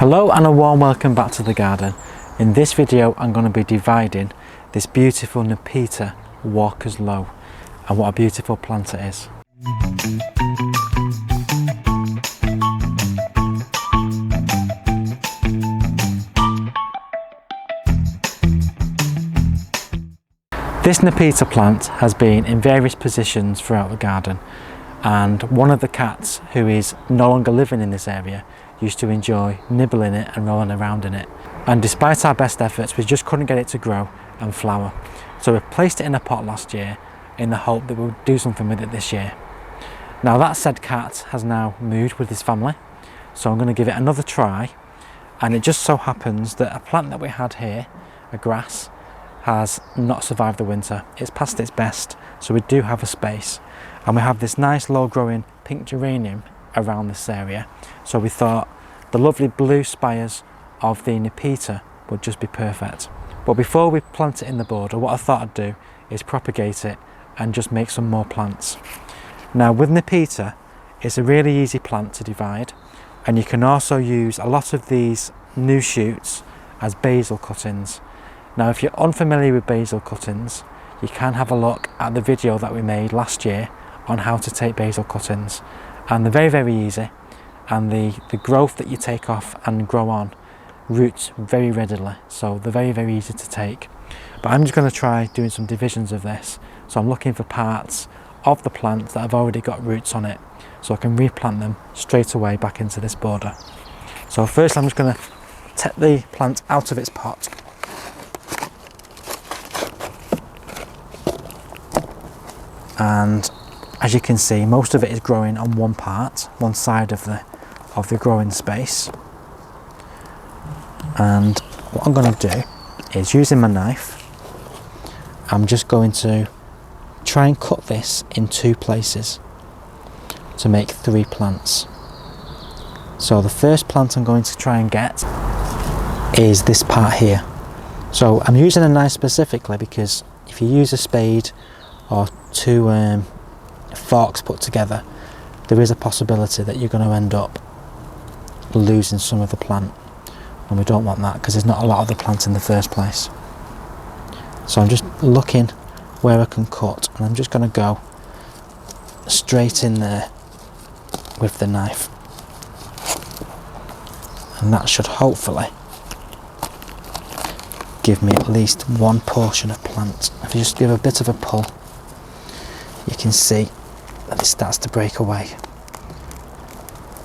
Hello and a warm welcome back to the garden. In this video I'm going to be dividing this beautiful Nepeta Walker's Low, and what a beautiful plant it is. This Nepeta plant has been in various positions throughout the garden, and one of the cats, who is no longer living in this area, used to enjoy nibbling it and rolling around in it. And despite our best efforts, we just couldn't get it to grow and flower. So we placed it in a pot last year in the hope that we'll do something with it this year. Now that said cat has now moved with his family, so I'm going to give it another try. And it just so happens that a plant that we had here, a grass, has not survived the winter. It's past its best, so we do have a space. And we have this nice low growing pink geranium around this area, so we thought the lovely blue spires of the Nepeta would just be perfect. But before we plant it in the border, what I thought I'd do is propagate it and just make some more plants. Now with Nepeta, it's a really easy plant to divide, and you can also use a lot of these new shoots as basil cuttings. Now if you're unfamiliar with basil cuttings, you can have a look at the video that we made last year on how to take basil cuttings. And they're very easy, and the growth that you take off and grow on roots very readily, so they're very easy to take. But I'm just going to try doing some divisions of this, so I'm looking for parts of the plant that have already got roots on it, so I can replant them straight away back into this border. So first I'm just going to take the plant out of its pot. And as you can see, most of it is growing on one side of the growing space. And what I'm going to do is, using my knife, I'm just going to try and cut this in two places to make 3 plants. So the first plant I'm going to try and get is this part here. So I'm using a knife specifically because if you use a spade or 2 forks put together, there is a possibility that you're going to end up losing some of the plant, and we don't want that because there's not a lot of the plant in the first place. So I'm just looking where I can cut, and I'm just going to go straight in there with the knife, and that should hopefully give me at least one portion of plant. If you just give a bit of a pull, you can see that it starts to break away.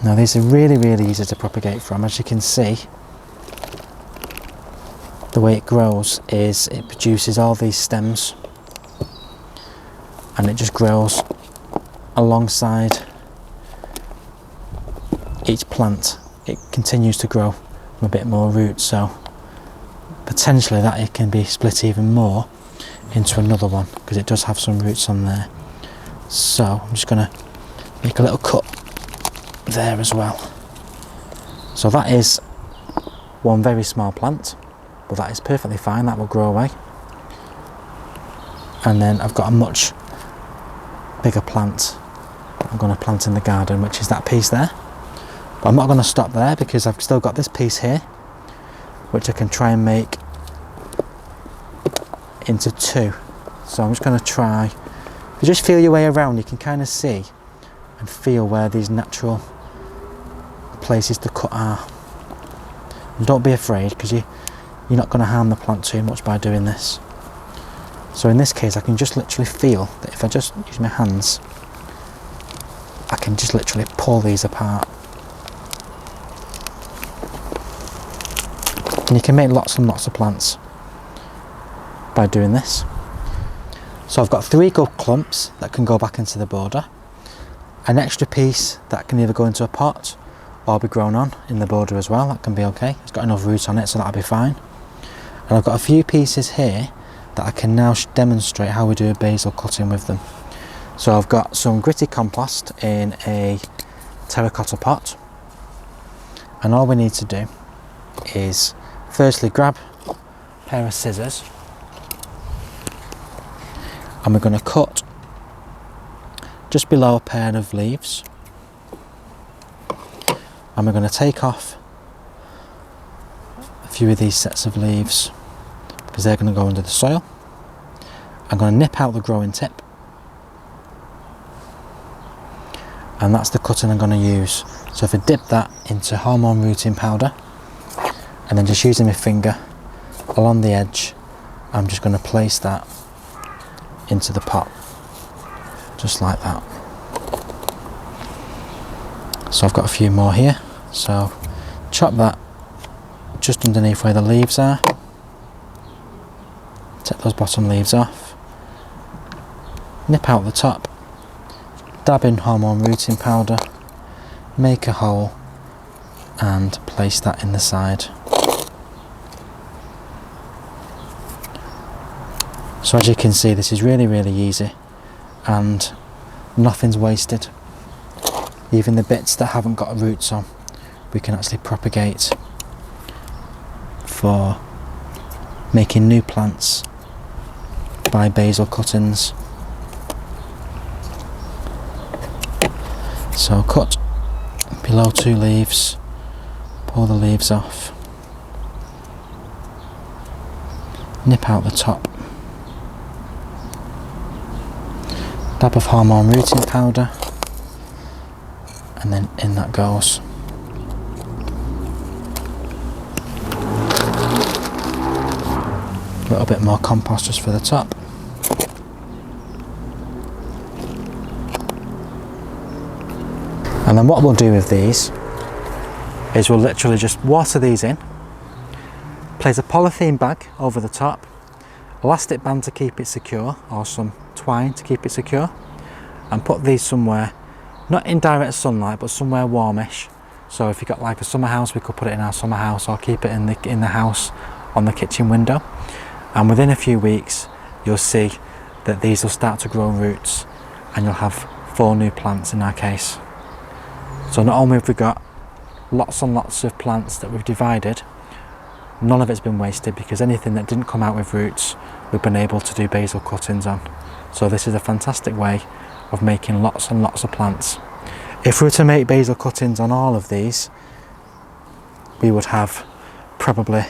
Now these are really easy to propagate from. As you can see, the way it grows is it produces all these stems, and it just grows alongside each plant. It continues to grow from a bit more roots, so potentially that it can be split even more into another one because it does have some roots on there. So I'm just going to make a little cut there as well. So that is one very small plant, but that is perfectly fine, that will grow away. And then I've got a much bigger plant I'm going to plant in the garden, which is that piece there. But I'm not going to stop there because I've still got this piece here, which I can try and make into 2. So I'm just going to try. If you just feel your way around, you can kind of see and feel where these natural places to cut are. And don't be afraid, because you're not going to harm the plant too much by doing this. So in this case, I can just literally feel that if I just use my hands, I can just literally pull these apart. And you can make lots and lots of plants by doing this. So I've got 3 good clumps that can go back into the border, an extra piece that can either go into a pot or be grown on in the border as well. That can be okay, it's got enough roots on it, so that'll be fine. And I've got a few pieces here that I can now demonstrate how we do a basil cutting with them. So I've got some gritty compost in a terracotta pot, and all we need to do is firstly grab a pair of scissors, and we're going to cut just below a pair of leaves, and we're going to take off few of these sets of leaves because they're going to go under the soil. I'm going to nip out the growing tip, and that's the cutting I'm going to use. So if I dip that into hormone rooting powder and then just using my finger along the edge, I'm just going to place that into the pot, just like that. So I've got a few more here, so chop that just underneath where the leaves are, take those bottom leaves off, nip out the top, dab in hormone rooting powder, make a hole and place that in the side. So as you can see, this is really easy and nothing's wasted. Even the bits that haven't got roots on, we can actually propagate for making new plants by basil cuttings. So cut below 2 leaves, pull the leaves off, nip out the top, dab of hormone rooting powder, and then in that goes. A little bit more compost just for the top. And then what we'll do with these is we'll literally just water these in, place a polythene bag over the top, elastic band to keep it secure, or some twine to keep it secure, and put these somewhere, not in direct sunlight, but somewhere warmish. So if you've got like a summer house, we could put it in our summer house, or keep it in the house on the kitchen window. And within a few weeks, you'll see that these will start to grow roots, and you'll have 4 new plants in our case. So not only have we got lots and lots of plants that we've divided, none of it's been wasted, because anything that didn't come out with roots, we've been able to do basil cuttings on. So this is a fantastic way of making lots and lots of plants. If we were to make basil cuttings on all of these, we would have probably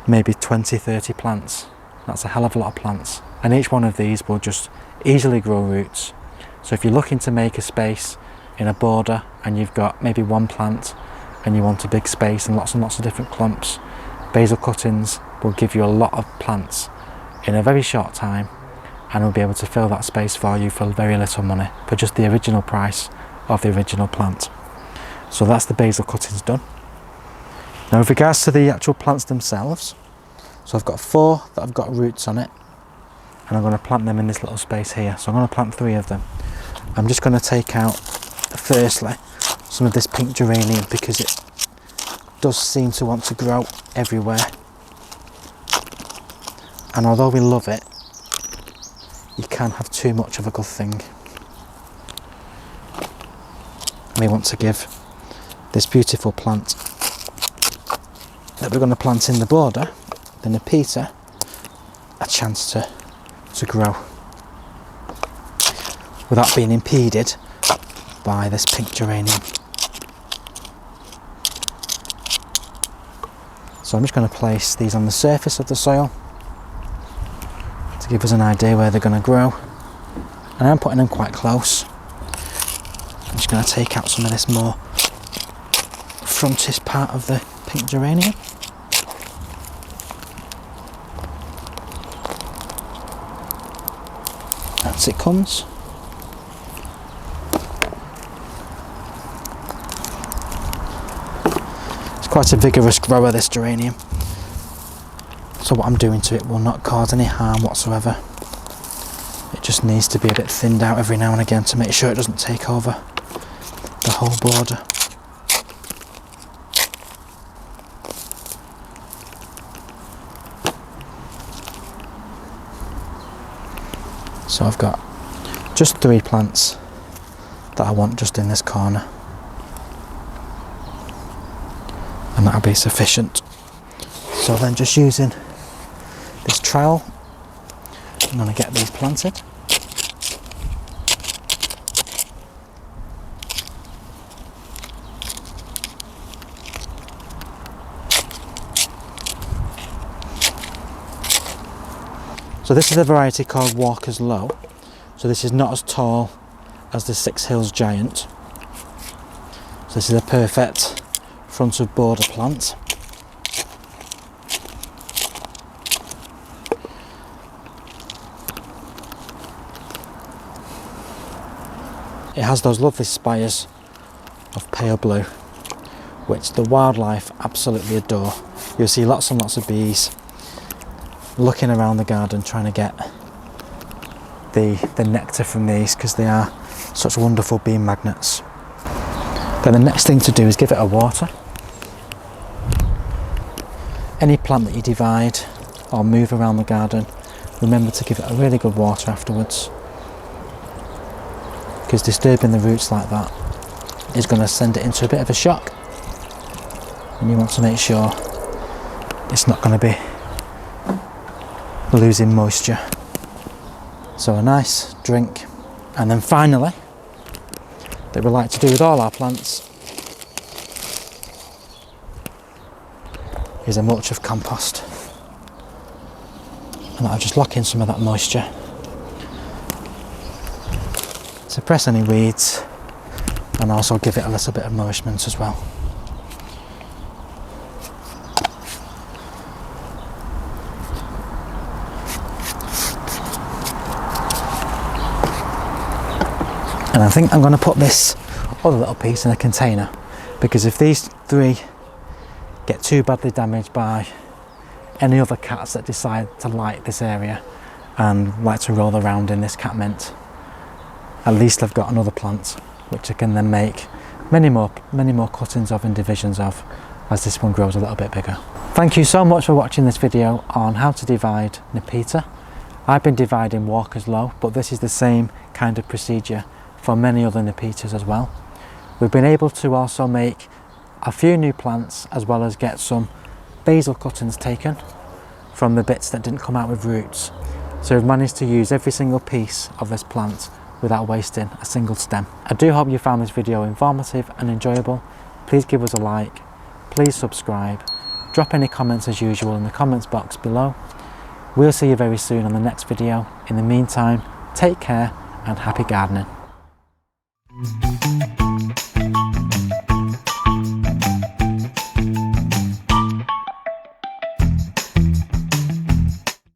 maybe 20-30 plants. That's a hell of a lot of plants, and each one of these will just easily grow roots. So if you're looking to make a space in a border and you've got maybe 1 plant and you want a big space and lots of different clumps, basil cuttings will give you a lot of plants in a very short time, and will be able to fill that space for you for very little money, for just the original price of the original plant. So that's the basil cuttings done. Now with regards to the actual plants themselves, so I've got 4 that have got roots on it, and I'm going to plant them in this little space here. So I'm going to plant 3 of them. I'm just going to take out firstly some of this pink geranium, because it does seem to want to grow everywhere, and although we love it, you can have too much of a good thing. We want to give this beautiful plant that we're going to plant in the border, the Nepeta, a chance to grow without being impeded by this pink geranium. So I'm just going to place these on the surface of the soil to give us an idea where they're going to grow, and I'm putting them quite close. I'm just going to take out some of this more frontish part of the pink geranium. As it comes. It's quite a vigorous grower, this geranium, so what I'm doing to it will not cause any harm whatsoever. It just needs to be a bit thinned out every now and again to make sure it doesn't take over the whole border. So I've got just 3 plants that I want just in this corner, and that'll be sufficient. So then, just using this trowel, I'm going to get these planted. So this is a variety called Walker's Low. So this is not as tall as the Six Hills Giant. So this is a perfect front of border plant. It has those lovely spires of pale blue, which the wildlife absolutely adore. You'll see lots and lots of bees looking around the garden trying to get the nectar from these, because they are such wonderful bee magnets. Then the next thing to do is give it a water. Any plant that you divide or move around the garden, remember to give it a really good water afterwards, because disturbing the roots like that is going to send it into a bit of a shock, and you want to make sure it's not going to be losing moisture. So a nice drink. And then finally, that we like to do with all our plants, is a mulch of compost, and that'll just lock in some of that moisture, suppress any weeds, and also give it a little bit of nourishment as well. And I think I'm going to put this other little piece in a container, because if these three get too badly damaged by any other cats that decide to like this area and like to roll around in this catmint, at least I've got another plant which I can then make many more cuttings of and divisions of as this one grows a little bit bigger. Thank you so much for watching this video on how to divide Nepeta. I've been dividing Walker's Low, but this is the same kind of procedure for many other Nepetas as well. We've been able to also make a few new plants, as well as get some basal cuttings taken from the bits that didn't come out with roots. So we've managed to use every single piece of this plant without wasting a single stem. I do hope you found this video informative and enjoyable. Please give us a like, please subscribe, drop any comments as usual in the comments box below. We'll see you very soon on the next video. In the meantime, take care and happy gardening.